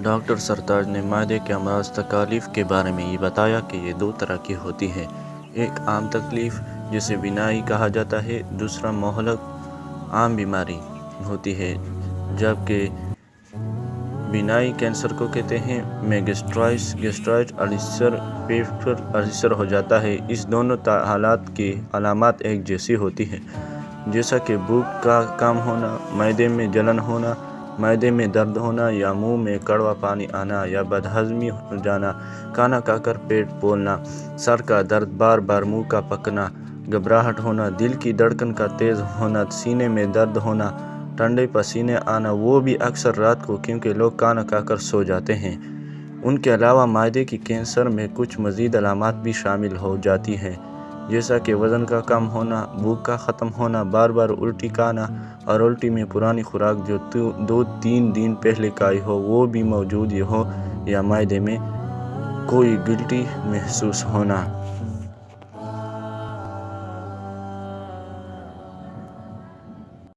Doctor سرتاج نے معدے کے امراض تکالیف کے بارے میں یہ بتایا کہ یہ دو طرح کی ہوتی ہیں، ایک عام تکلیف جسے بینائی کہا جاتا ہے، دوسرا مہلک عام بیماری ہوتی ہے جبکہ بینائی کینسر کو کہتے ہیں۔ میں گیسٹرائٹ السر پیپٹیک السر ہو جاتا ہے۔ اس دونوں حالات کی علامات ایک جیسی ہوتی ہیں، جیسا کہ بھوک کا کم ہونا، معدے میں جلن ہونا، معدے میں درد ہونا یا منہ میں کڑوا پانی آنا یا بد ہضمی ہو جانا، کھانا کھا کر پیٹ پھولنا، سر کا درد، بار بار منہ کا پکنا، گھبراہٹ ہونا، دل کی دھڑکن کا تیز ہونا، سینے میں درد ہونا، ٹھنڈے پسینے آنا، وہ بھی اکثر رات کو کیونکہ لوگ کھانا کھا کر سو جاتے ہیں۔ ان کے علاوہ معدے کے کینسر میں کچھ مزید علامات بھی شامل ہو جاتی ہیں، جیسا کہ وزن کا کم ہونا، بھوک کا ختم ہونا، بار بار الٹی کھانا اور الٹی میں پرانی خوراک جو 2-3 دن پہلے کھائی ہو وہ بھی موجود ہو یا معدے میں کوئی گلٹی محسوس ہونا۔